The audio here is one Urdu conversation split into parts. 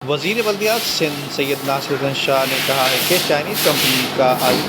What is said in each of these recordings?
وزیر بلدیات سندھ سید ناصر الدین شاہ نے کہا ہے کہ چائنیز کمپنی کا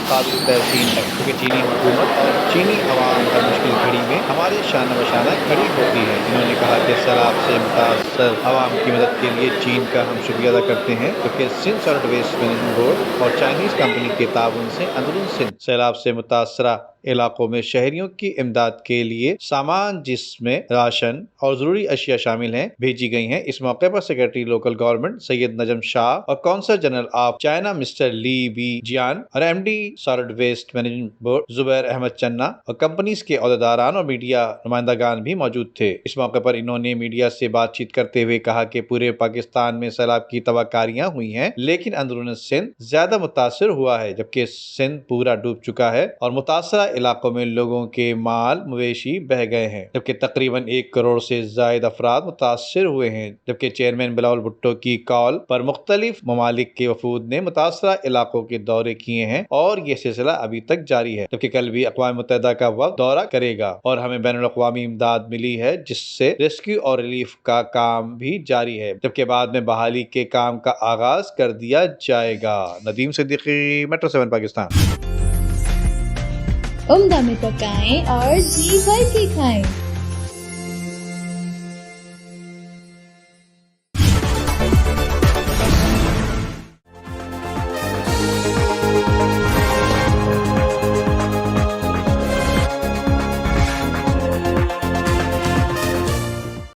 قابل تحسین ہے کیونکہ چینی حکومت اور چینی عوام ہر مشکل گھڑی میں ہمارے شانہ بشانہ کھڑی ہوتی ہے۔ انہوں نے کہا کہ سیلاب سے متاثر عوام کی مدد کے لیے چین کا ہم شکریہ ادا کرتے ہیں کیونکہ Sindh solid waste management board اور چائنیز کمپنی کے تعاون سے اندرون سندھ سیلاب سے متاثرہ علاقوں میں شہریوں کی امداد کے لیے سامان جس میں راشن اور ضروری اشیاء شامل ہیں بھیجی گئی ہیں۔ اس موقع پر secretary local government Syed Najam Shah اور consul general of China mister Li Bi Jian اور M D salt waste management board Zubair Ahmed Channa اور کمپنیز کے عہدیداران اور میڈیا نمائندگان بھی موجود تھے۔ اس موقع پر انہوں نے میڈیا سے بات چیت کرتے ہوئے کہا کہ پورے پاکستان میں سیلاب کی تباہ کاریاں ہوئی ہیں لیکن اندرون سندھ زیادہ متاثر ہوا ہے جبکہ سندھ پورا ڈوب چکا ہے اور متاثرہ علاقوں میں لوگوں کے مال مویشی بہہ گئے ہیں جبکہ تقریباً 1 کروڑ سے زائد افراد متاثر ہوئے ہیں۔ جبکہ چیئرمین بلاول بھٹو کی کال پر مختلف ممالک کے وفود نے متاثرہ علاقوں کے دورے کیے ہیں اور یہ سلسلہ ابھی تک جاری ہے جبکہ کل بھی اقوام متحدہ کا وفد دورہ کرے گا اور ہمیں بین الاقوامی امداد ملی ہے جس سے ریسکیو اور ریلیف کا کام بھی جاری ہے جبکہ بعد میں بحالی کے کام کا آغاز کر دیا جائے گا۔ ندیم صدیقی، میٹرو 7 پاکستان۔ عمدہ میں پکائیں اور جی بھر کے کھائیں۔